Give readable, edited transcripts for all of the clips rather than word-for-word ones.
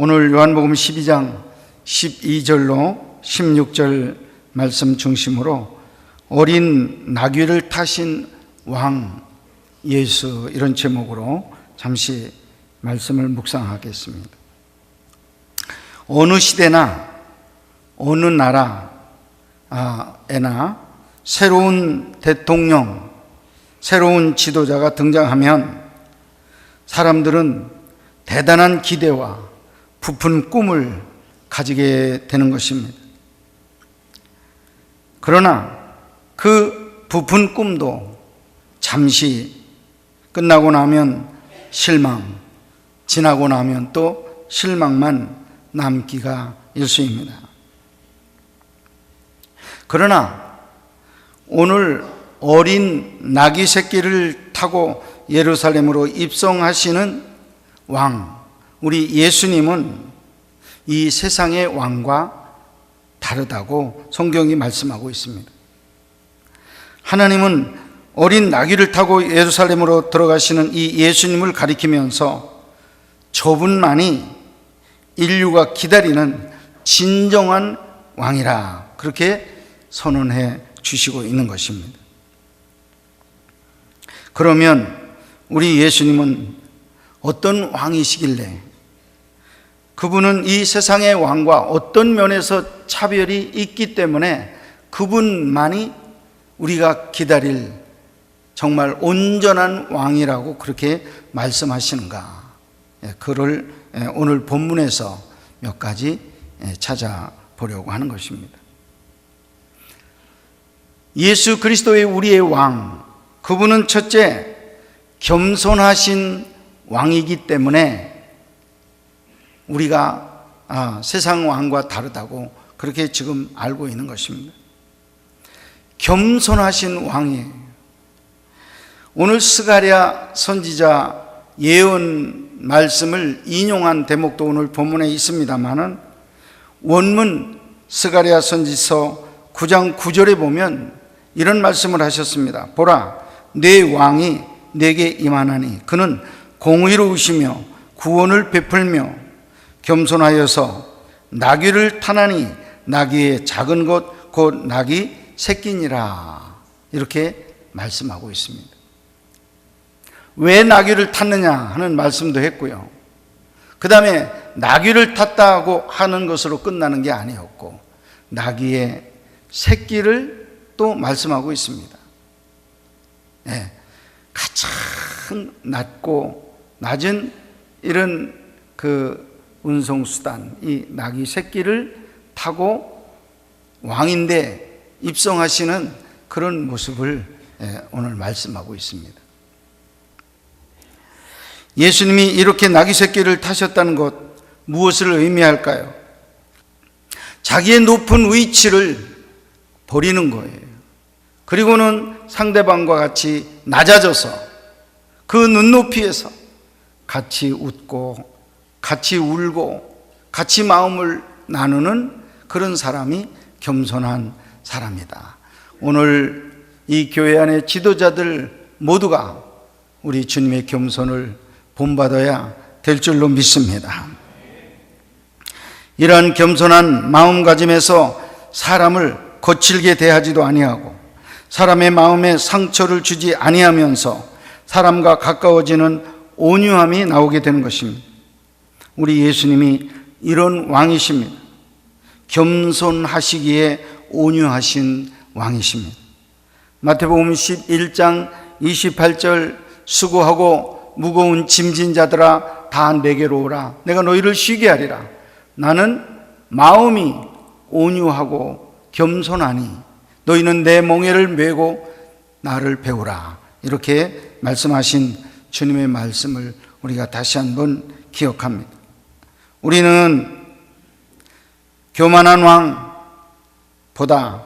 오늘 요한복음 12장 12절로 16절 말씀 중심으로 어린 나귀를 타신 왕 예수, 이런 제목으로 잠시 말씀을 묵상하겠습니다. 어느 시대나 어느 나라에나 새로운 대통령, 새로운 지도자가 등장하면 사람들은 대단한 기대와 부푼 꿈을 가지게 되는 것입니다. 그러나 그 부푼 꿈도 잠시 끝나고 나면 실망, 지나고 나면 또 실망만 남기가 일쑤입니다. 그러나 오늘 어린 나귀 새끼를 타고 예루살렘으로 입성하시는 왕, 우리 예수님은 이 세상의 왕과 다르다고 성경이 말씀하고 있습니다. 하나님은 어린 나귀를 타고 예루살렘으로 들어가시는 이 예수님을 가리키면서 저분만이 인류가 기다리는 진정한 왕이라 그렇게 선언해 주시고 있는 것입니다. 그러면 우리 예수님은 어떤 왕이시길래, 그분은 이 세상의 왕과 어떤 면에서 차별이 있기 때문에 그분만이 우리가 기다릴 정말 온전한 왕이라고 그렇게 말씀하시는가, 그를 오늘 본문에서 몇 가지 찾아보려고 하는 것입니다. 예수 그리스도의 우리의 왕, 그분은 첫째 겸손하신 왕이기 때문에 우리가 세상 왕과 다르다고 그렇게 지금 알고 있는 것입니다. 겸손하신 왕이에요. 오늘 스가랴 선지자 예언 말씀을 인용한 대목도 오늘 본문에 있습니다만은, 원문 스가랴 선지서 9장 9절에 보면 이런 말씀을 하셨습니다. 보라, 내 왕이 내게 임하나니 그는 공의로우시며 구원을 베풀며 겸손하여서 나귀를 타나니 나귀의 작은 것 곧 나귀 새끼니라, 이렇게 말씀하고 있습니다. 왜 나귀를 탔느냐 하는 말씀도 했고요. 그 다음에 나귀를 탔다고 하는 것으로 끝나는 게 아니었고 나귀의 새끼를 또 말씀하고 있습니다. 가장 낮은 이런 운송수단, 이 나귀 새끼를 타고 왕인데 입성하시는 그런 모습을 오늘 말씀하고 있습니다. 예수님이 이렇게 나귀 새끼를 타셨다는 것, 무엇을 의미할까요? 자기의 높은 위치를 버리는 거예요. 그리고는 상대방과 같이 낮아져서 그 눈높이에서 같이 웃고 같이 울고 같이 마음을 나누는 그런 사람이 겸손한 사람이다. 오늘 이 교회 안의 지도자들 모두가 우리 주님의 겸손을 본받아야 될 줄로 믿습니다. 이러한 겸손한 마음가짐에서 사람을 거칠게 대하지도 아니하고 사람의 마음에 상처를 주지 아니하면서 사람과 가까워지는 온유함이 나오게 되는 것입니다. 우리 예수님이 이런 왕이십니다. 겸손하시기에 온유하신 왕이십니다. 마태복음 11장 28절, 수고하고 무거운 짐진 자들아 다 내게로 오라. 내가 너희를 쉬게 하리라. 나는 마음이 온유하고 겸손하니 너희는 내 멍에를 메고 나를 배우라. 이렇게 말씀하신 주님의 말씀을 우리가 다시 한번 기억합니다. 우리는 교만한 왕보다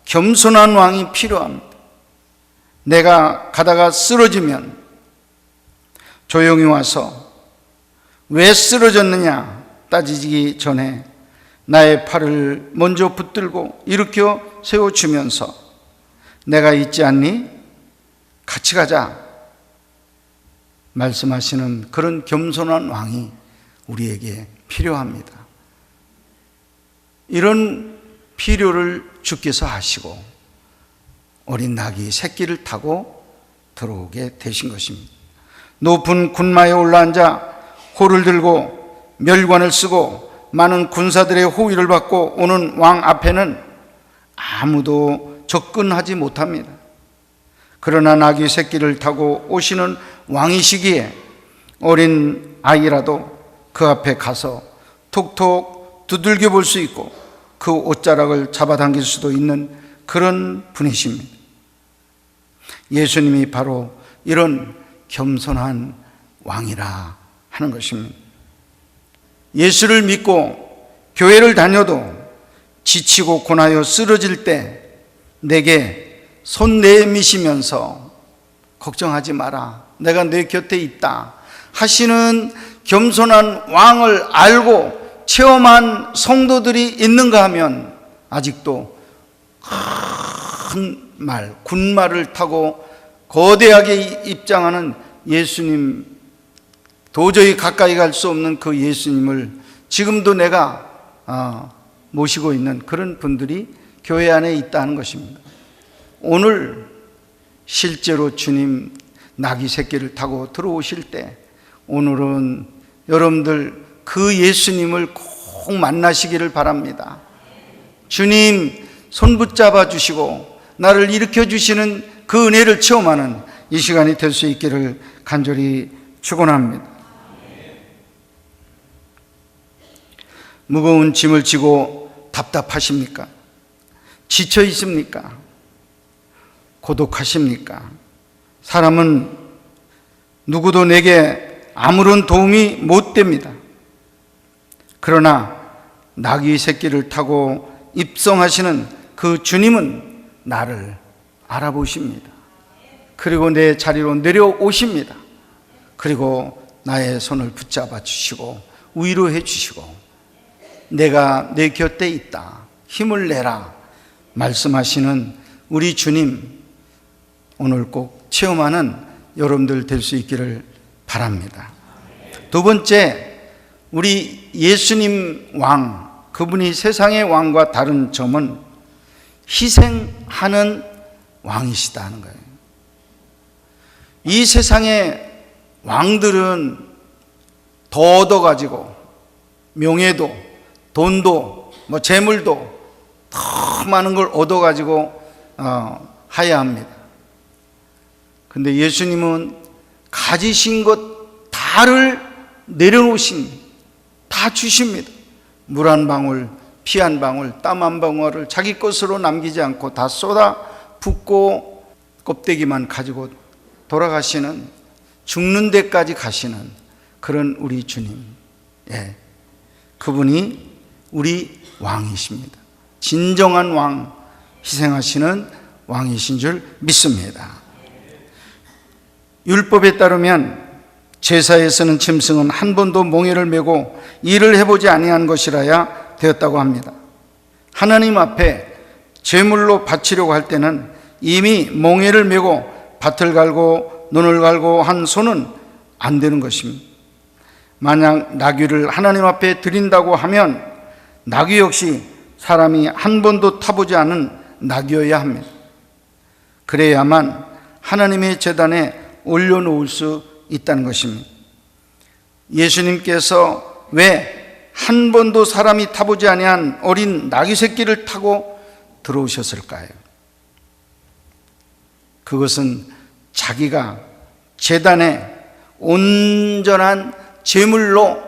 겸손한 왕이 필요합니다. 내가 가다가 쓰러지면 조용히 와서 왜 쓰러졌느냐 따지기 전에 나의 팔을 먼저 붙들고 일으켜 세워주면서 내가 있지 않니? 같이 가자 말씀하시는 그런 겸손한 왕이 우리에게 필요합니다. 이런 필요를 주께서 하시고 어린 낙이 새끼를 타고 들어오게 되신 것입니다. 높은 군마에 올라앉아 호를 들고 멸관을 쓰고 많은 군사들의 호위를 받고 오는 왕 앞에는 아무도 접근하지 못합니다. 그러나 낙이 새끼를 타고 오시는 왕이시기에 어린 아이라도 그 앞에 가서 톡톡 두들겨 볼 수 있고 그 옷자락을 잡아당길 수도 있는 그런 분이십니다. 예수님이 바로 이런 겸손한 왕이라 하는 것입니다. 예수를 믿고 교회를 다녀도 지치고 고나여 쓰러질 때 내게 손 내미시면서 걱정하지 마라, 내가 내 곁에 있다 하시는 겸손한 왕을 알고 체험한 성도들이 있는가 하면 아직도 큰 말, 군말을 타고 거대하게 입장하는 예수님, 도저히 가까이 갈 수 없는 그 예수님을 지금도 내가 모시고 있는 그런 분들이 교회 안에 있다는 것입니다. 오늘 실제로 주님 낙이 새끼를 타고 들어오실 때 오늘은 여러분들 그 예수님을 꼭 만나시기를 바랍니다. 주님 손 붙잡아 주시고 나를 일으켜 주시는 그 은혜를 체험하는 이 시간이 될 수 있기를 간절히 축원합니다. 무거운 짐을 지고 답답하십니까? 지쳐 있습니까? 고독하십니까? 사람은 누구도 내게 아무런 도움이 못 됩니다. 그러나 낙이 새끼를 타고 입성하시는 그 주님은 나를 알아보십니다. 그리고 내 자리로 내려오십니다. 그리고 나의 손을 붙잡아 주시고 위로해 주시고 내가 내 곁에 있다, 힘을 내라 말씀하시는 우리 주님, 오늘 꼭 체험하는 여러분들 될 수 있기를 바랍니다. 두 번째, 우리 예수님 왕, 그분이 세상의 왕과 다른 점은 희생하는 왕이시다는 거예요. 이 세상의 왕들은 더 얻어가지고 명예도 돈도 재물도 더 많은 걸 얻어가지고 하야합니다. 근데 예수님은 가지신 것 다를 내려놓으신, 다 주십니다. 물 한 방울, 피 한 방울, 땀 한 방울을 자기 것으로 남기지 않고 다 쏟아 붓고 껍데기만 가지고 돌아가시는, 죽는 데까지 가시는 그런 우리 주님, 그분이 우리 왕이십니다. 진정한 왕, 희생하시는 왕이신 줄 믿습니다. 율법에 따르면 제사에 쓰는 짐승은 한 번도 몽에를 메고 일을 해보지 아니한 것이라야 되었다고 합니다. 하나님 앞에 제물로 바치려고 할 때는 이미 몽에를 메고 밭을 갈고 논을 갈고 한 손은 안 되는 것입니다. 만약 나귀를 하나님 앞에 드린다고 하면 나귀 역시 사람이 한 번도 타보지 않은 나귀여야 합니다. 그래야만 하나님의 제단에 올려놓을 수 있다는 것입니다. 예수님께서 왜 한 번도 사람이 타보지 아니한 어린 나귀 새끼를 타고 들어오셨을까요? 그것은 자기가 제단에 온전한 제물로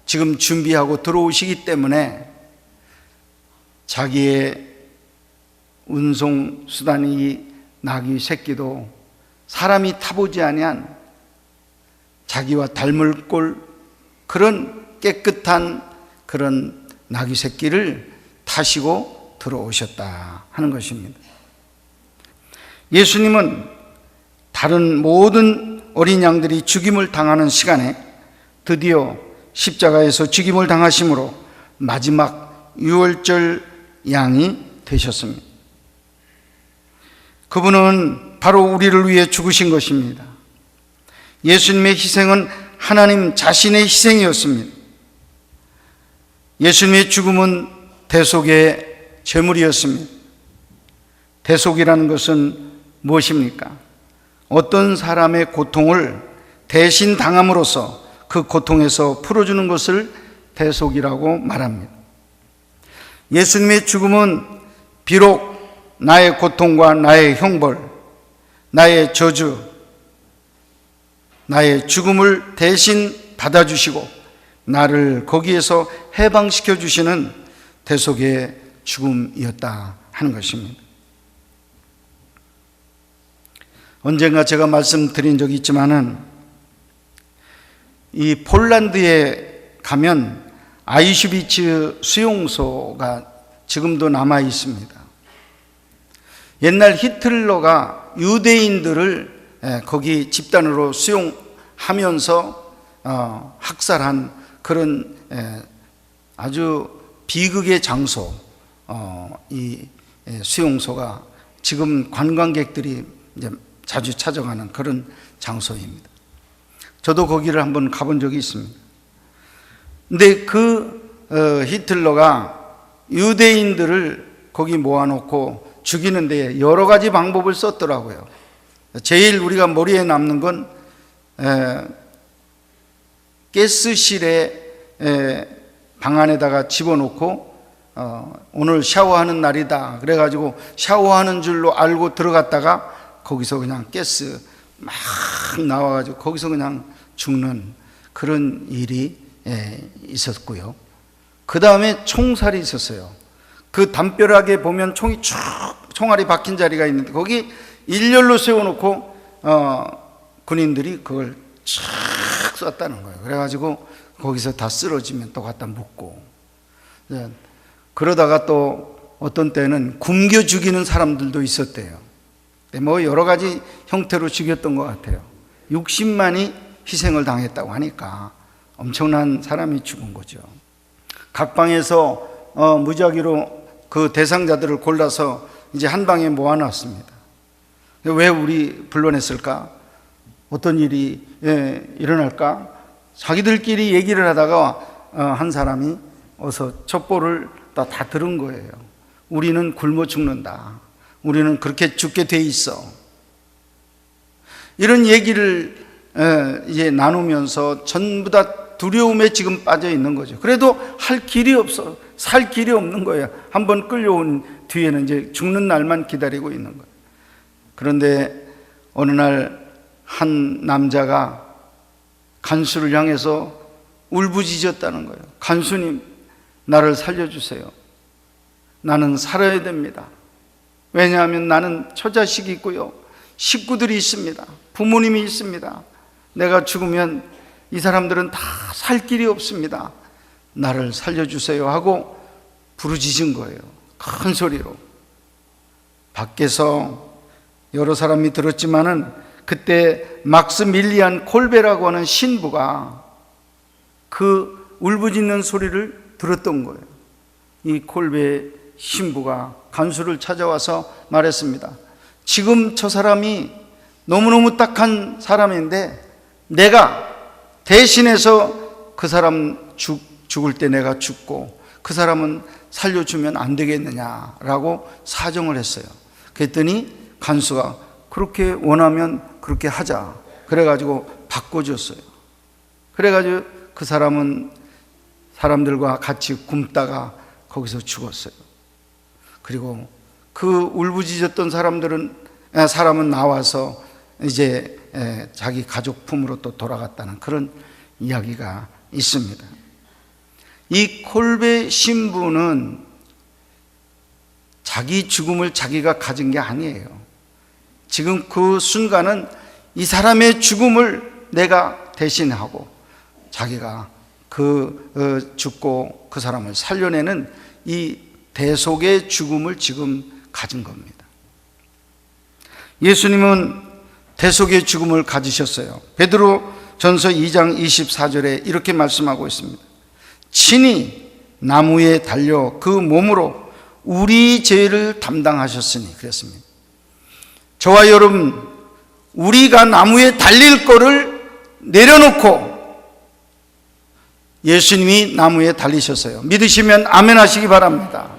지금 준비하고 들어오시기 때문에 자기의 운송수단이 나귀 새끼도 사람이 타보지 아니한 자기와 닮을 꼴 그런 깨끗한 그런 나귀 새끼를 타시고 들어오셨다 하는 것입니다. 예수님은 다른 모든 어린 양들이 죽임을 당하는 시간에 드디어 십자가에서 죽임을 당하심으로 마지막 유월절 양이 되셨습니다. 그분은 바로 우리를 위해 죽으신 것입니다. 예수님의 희생은 하나님 자신의 희생이었습니다. 예수님의 죽음은 대속의 제물이었습니다. 대속이라는 것은 무엇입니까? 어떤 사람의 고통을 대신 당함으로써 그 고통에서 풀어주는 것을 대속이라고 말합니다. 예수님의 죽음은 비록 나의 고통과 나의 형벌, 나의 저주, 나의 죽음을 대신 받아주시고 나를 거기에서 해방시켜 주시는 대속의 죽음이었다 하는 것입니다. 언젠가 제가 말씀드린 적이 있지만은 이 폴란드에 가면 아우슈비츠 수용소가 지금도 남아 있습니다. 옛날 히틀러가 유대인들을 거기 집단으로 수용하면서 학살한 그런 아주 비극의 장소, 이 수용소가 지금 관광객들이 이제 자주 찾아가는 그런 장소입니다. 저도 거기를 한번 가본 적이 있습니다. 근데 히틀러가 유대인들을 거기 모아놓고 죽이는데 여러 가지 방법을 썼더라고요. 제일 우리가 머리에 남는 건 가스실에 방 안에다가 집어넣고 오늘 샤워하는 날이다 그래가지고 샤워하는 줄로 알고 들어갔다가 거기서 그냥 가스 막 나와가지고 거기서 그냥 죽는 그런 일이 있었고요. 그 다음에 총살이 있었어요. 그 담벼락에 보면 총알이 박힌 자리가 있는데 거기 일렬로 세워놓고 군인들이 그걸 쫙 쐈다는 거예요. 그래가지고 거기서 다 쓰러지면 또 갖다 묻고, 그러다가 또 어떤 때는 굶겨 죽이는 사람들도 있었대요. 뭐 여러 가지 형태로 죽였던 것 같아요. 60만이 희생을 당했다고 하니까 엄청난 사람이 죽은 거죠. 각 방에서 무작위로 그 대상자들을 골라서 이제 한 방에 모아놨습니다. 왜 우리 불러냈을까? 어떤 일이 일어날까? 자기들끼리 얘기를 하다가 한 사람이 어서 첩보를 다 들은 거예요. 우리는 굶어 죽는다. 우리는 그렇게 죽게 돼 있어. 이런 얘기를 이제 나누면서 전부 다 두려움에 지금 빠져 있는 거죠. 그래도 할 길이 없어. 살 길이 없는 거예요. 한번 끌려온 뒤에는 이제 죽는 날만 기다리고 있는 거예요. 그런데 어느 날 한 남자가 간수를 향해서 울부짖었다는 거예요. 간수님, 나를 살려주세요. 나는 살아야 됩니다. 왜냐하면 나는 처자식이 있고요, 식구들이 있습니다. 부모님이 있습니다. 내가 죽으면 이 사람들은 다 살 길이 없습니다. 나를 살려주세요 하고 부르짖은 거예요. 큰 소리로. 밖에서 여러 사람이 들었지만은 그때 막스밀리안 콜베라고 하는 신부가 그 울부짖는 소리를 들었던 거예요. 이 콜베 신부가 간수를 찾아와서 말했습니다. 지금 저 사람이 너무너무 딱한 사람인데 내가 대신해서 그 사람 죽을 때 내가 죽고 그 사람은 살려주면 안 되겠느냐라고 사정을 했어요. 그랬더니 간수가 그렇게 원하면 그렇게 하자. 그래가지고 바꿔줬어요. 그래가지고 그 사람은 사람들과 같이 굶다가 거기서 죽었어요. 그리고 그 울부짖었던 사람은 나와서 이제 자기 가족 품으로 또 돌아갔다는 그런 이야기가 있습니다. 이 콜베 신부는 자기 죽음을 자기가 가진 게 아니에요. 지금 그 순간은 이 사람의 죽음을 내가 대신하고 자기가 죽고 그 사람을 살려내는 이 대속의 죽음을 지금 가진 겁니다. 예수님은 대속의 죽음을 가지셨어요. 베드로 전서 2장 24절에 이렇게 말씀하고 있습니다. 친히 나무에 달려 그 몸으로 우리 죄를 담당하셨으니 그랬습니다. 저와 여러분, 우리가 나무에 달릴 거를 내려놓고 예수님이 나무에 달리셨어요. 믿으시면 아멘 하시기 바랍니다.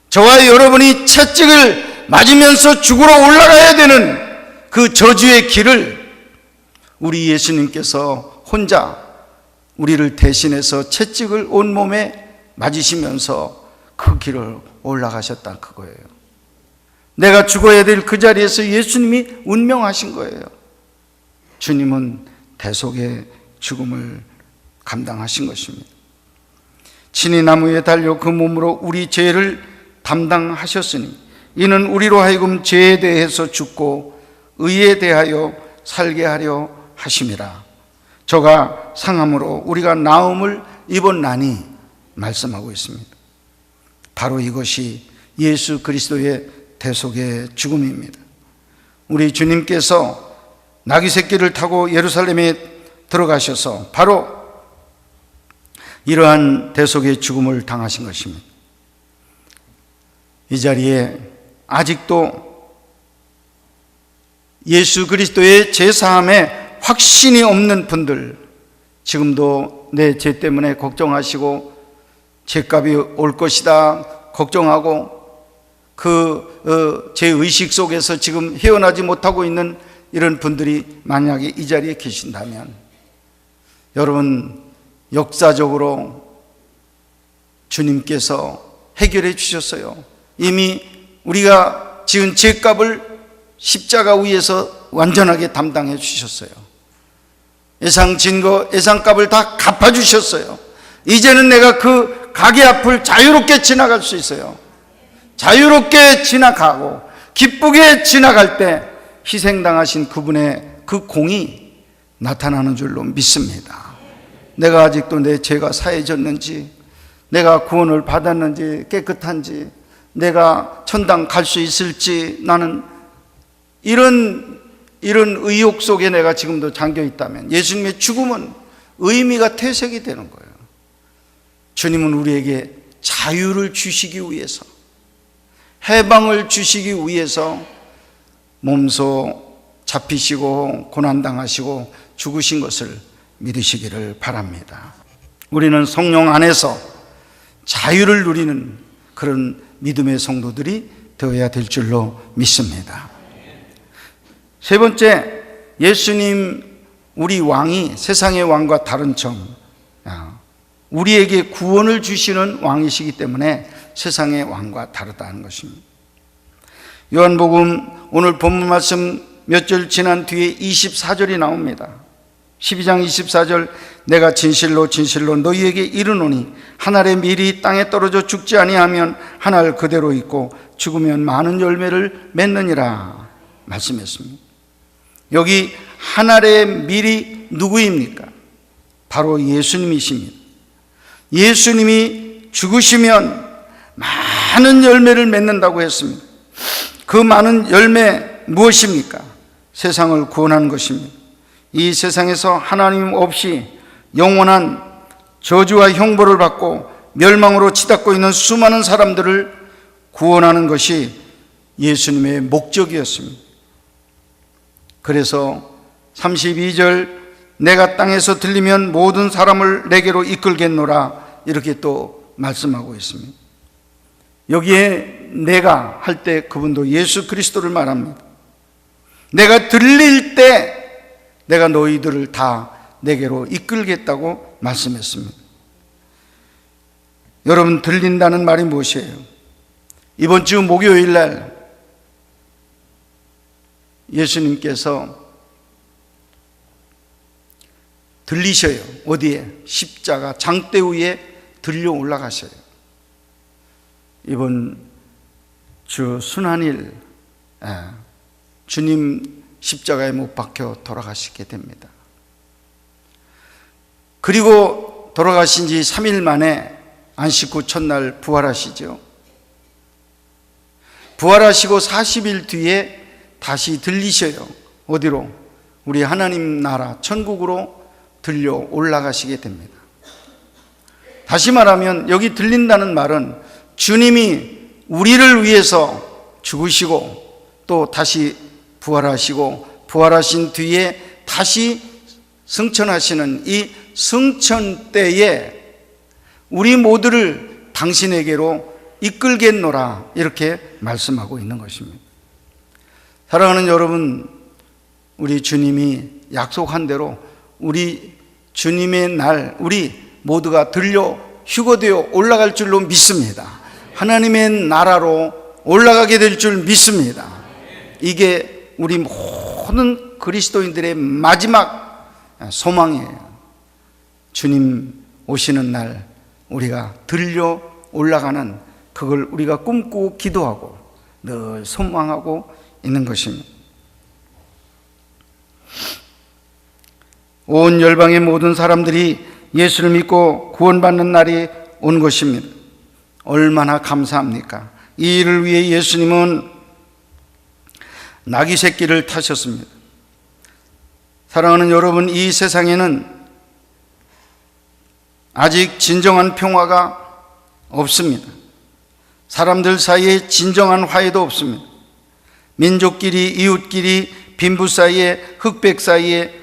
저와 여러분이 채찍을 맞으면서 죽으러 올라가야 되는 그 저주의 길을 우리 예수님께서 혼자 우리를 대신해서 채찍을 온몸에 맞으시면서 그 길을 올라가셨다 그거예요. 내가 죽어야 될 그 자리에서 예수님이 운명하신 거예요. 주님은 대속의 죽음을 감당하신 것입니다. 친히 나무에 달려 그 몸으로 우리 죄를 담당하셨으니 이는 우리로 하여금 죄에 대해서 죽고 의에 대하여 살게 하려 하심이라. 저가 상함으로 우리가 나음을 입었나니 말씀하고 있습니다. 바로 이것이 예수 그리스도의 대속의 죽음입니다. 우리 주님께서 나귀 새끼를 타고 예루살렘에 들어가셔서 바로 이러한 대속의 죽음을 당하신 것입니다. 이 자리에 아직도 예수 그리스도의 제사함에 확신이 없는 분들, 지금도 내 죄 때문에 걱정하시고 죄값이 올 것이다 걱정하고 그 죄의식 속에서 지금 헤어나지 못하고 있는 이런 분들이 만약에 이 자리에 계신다면, 여러분 역사적으로 주님께서 해결해 주셨어요. 이미 우리가 지은 죄값을 십자가 위에서 완전하게 담당해 주셨어요. 예상 증거, 예상값을 다 갚아 주셨어요. 이제는 내가 그 가게 앞을 자유롭게 지나갈 수 있어요. 자유롭게 지나가고 기쁘게 지나갈 때 희생당하신 그분의 그 공이 나타나는 줄로 믿습니다. 내가 아직도 내 죄가 사해졌는지, 내가 구원을 받았는지, 깨끗한지, 내가 천당 갈 수 있을지, 나는 이런 의욕 속에 내가 지금도 잠겨 있다면 예수님의 죽음은 의미가 퇴색이 되는 거예요. 주님은 우리에게 자유를 주시기 위해서, 해방을 주시기 위해서 몸소 잡히시고 고난당하시고 죽으신 것을 믿으시기를 바랍니다. 우리는 성령 안에서 자유를 누리는 그런 믿음의 성도들이 되어야 될 줄로 믿습니다. 세 번째, 예수님 우리 왕이 세상의 왕과 다른 점, 우리에게 구원을 주시는 왕이시기 때문에 세상의 왕과 다르다는 것입니다. 요한복음 오늘 본문 말씀 몇 절 지난 뒤에 24절이 나옵니다. 12장 24절, 내가 진실로 진실로 너희에게 이르노니 한 알의 밀이 땅에 떨어져 죽지 아니하면 한 알 그대로 있고 죽으면 많은 열매를 맺느니라 말씀했습니다. 여기 한 알의 밀이 누구입니까? 바로 예수님이십니다. 예수님이 죽으시면 많은 열매를 맺는다고 했습니다. 그 많은 열매 무엇입니까? 세상을 구원하는 것입니다. 이 세상에서 하나님 없이 영원한 저주와 형벌을 받고 멸망으로 치닫고 있는 수많은 사람들을 구원하는 것이 예수님의 목적이었습니다. 그래서 32절, 내가 땅에서 들리면 모든 사람을 내게로 이끌겠노라, 이렇게 또 말씀하고 있습니다. 여기에 내가 할 때 그분도 예수 그리스도를 말합니다. 내가 들릴 때 내가 너희들을 다 내게로 이끌겠다고 말씀했습니다. 여러분, 들린다는 말이 무엇이에요? 이번 주 목요일 날 예수님께서 들리셔요. 어디에? 십자가 장대 위에 들려 올라가셔요. 이번 주 순환일 주님 십자가에 못 박혀 돌아가시게 됩니다. 그리고 돌아가신 지 3일 만에 안식 후 첫날 부활하시죠. 부활하시고 40일 뒤에 다시 들리셔요. 어디로? 우리 하나님 나라 천국으로 들려 올라가시게 됩니다. 다시 말하면 여기 들린다는 말은 주님이 우리를 위해서 죽으시고 또 다시 부활하시고 부활하신 뒤에 다시 승천하시는 이 승천 때에 우리 모두를 당신에게로 이끌겠노라, 이렇게 말씀하고 있는 것입니다. 사랑하는 여러분, 우리 주님이 약속한 대로 우리 주님의 날, 우리 모두가 들려 휴거되어 올라갈 줄로 믿습니다. 하나님의 나라로 올라가게 될 줄 믿습니다. 이게 우리 모든 그리스도인들의 마지막 소망이에요. 주님 오시는 날 우리가 들려 올라가는, 그걸 우리가 꿈꾸고 기도하고 늘 소망하고 있는 것입니다. 온 열방의 모든 사람들이 예수를 믿고 구원받는 날이 온 것입니다. 얼마나 감사합니까? 이 일을 위해 예수님은 나귀 새끼를 타셨습니다. 사랑하는 여러분, 이 세상에는 아직 진정한 평화가 없습니다. 사람들 사이에 진정한 화해도 없습니다. 민족끼리, 이웃끼리, 빈부 사이에, 흑백 사이에,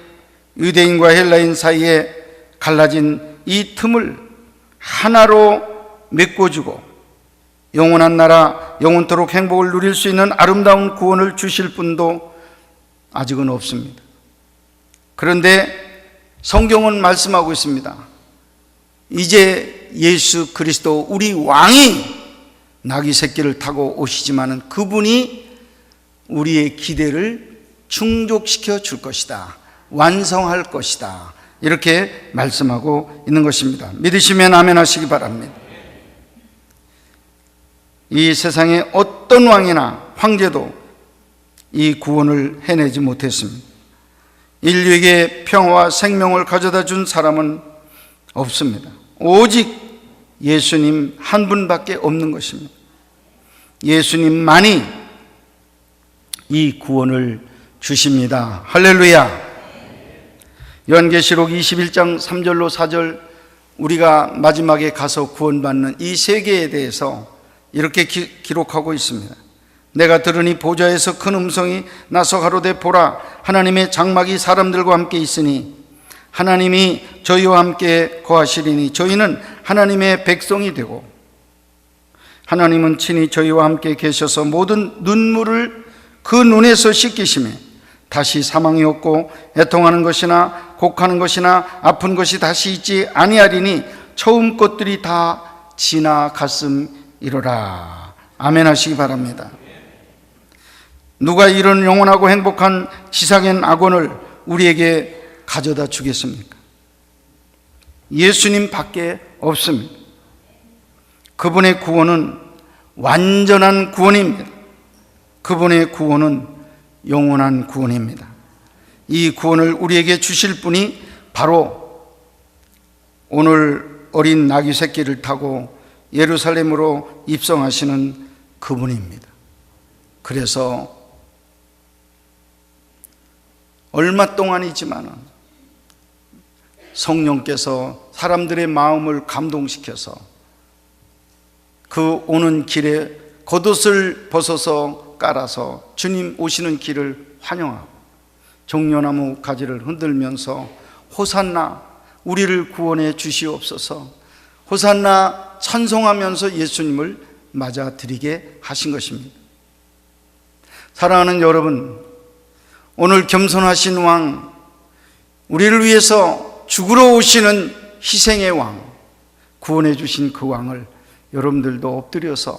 유대인과 헬라인 사이에 갈라진 이 틈을 하나로 메꿔주고 영원한 나라, 영원토록 행복을 누릴 수 있는 아름다운 구원을 주실 분도 아직은 없습니다. 그런데 성경은 말씀하고 있습니다. 이제 예수 그리스도 우리 왕이 나귀 새끼를 타고 오시지만은 그분이 우리의 기대를 충족시켜 줄 것이다, 완성할 것이다, 이렇게 말씀하고 있는 것입니다. 믿으시면 아멘 하시기 바랍니다. 이 세상에 어떤 왕이나 황제도 이 구원을 해내지 못했습니다. 인류에게 평화와 생명을 가져다 준 사람은 없습니다. 오직 예수님 한 분밖에 없는 것입니다. 예수님만이 이 구원을 주십니다. 할렐루야. 요한계시록 21장 3절로 4절, 우리가 마지막에 가서 구원받는 이 세계에 대해서 이렇게 기록하고 있습니다. 내가 들으니 보좌에서 큰 음성이 나서 가로되 보라, 하나님의 장막이 사람들과 함께 있으니 하나님이 저희와 함께 거하시리니 저희는 하나님의 백성이 되고 하나님은 친히 저희와 함께 계셔서 모든 눈물을 그 눈에서 씻기시며 다시 사망이 없고 애통하는 것이나 곡하는 것이나 아픈 것이 다시 있지 아니하리니 처음 것들이 다 지나갔음이로라. 아멘 하시기 바랍니다. 누가 이런 영원하고 행복한 지상의 낙원을 우리에게 가져다 주겠습니까? 예수님 밖에 없습니다. 그분의 구원은 완전한 구원입니다. 그분의 구원은 영원한 구원입니다. 이 구원을 우리에게 주실 분이 바로 오늘 어린 나귀 새끼를 타고 예루살렘으로 입성하시는 그분입니다. 그래서 얼마 동안이지만 성령께서 사람들의 마음을 감동시켜서 그 오는 길에 겉옷을 벗어서 깔아서 주님 오시는 길을 환영하고 종려나무 가지를 흔들면서 호산나 우리를 구원해 주시옵소서, 호산나 찬송하면서 예수님을 맞아드리게 하신 것입니다. 사랑하는 여러분, 오늘 겸손하신 왕, 우리를 위해서 죽으러 오시는 희생의 왕, 구원해 주신 그 왕을 여러분들도 엎드려서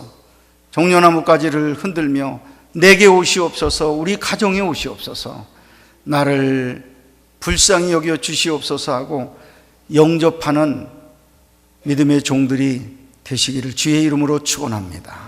종려나무 가지를 흔들며 내게 오시옵소서, 우리 가정에 오시옵소서, 나를 불쌍히 여겨 주시옵소서 하고 영접하는 믿음의 종들이 되시기를 주의 이름으로 축원합니다.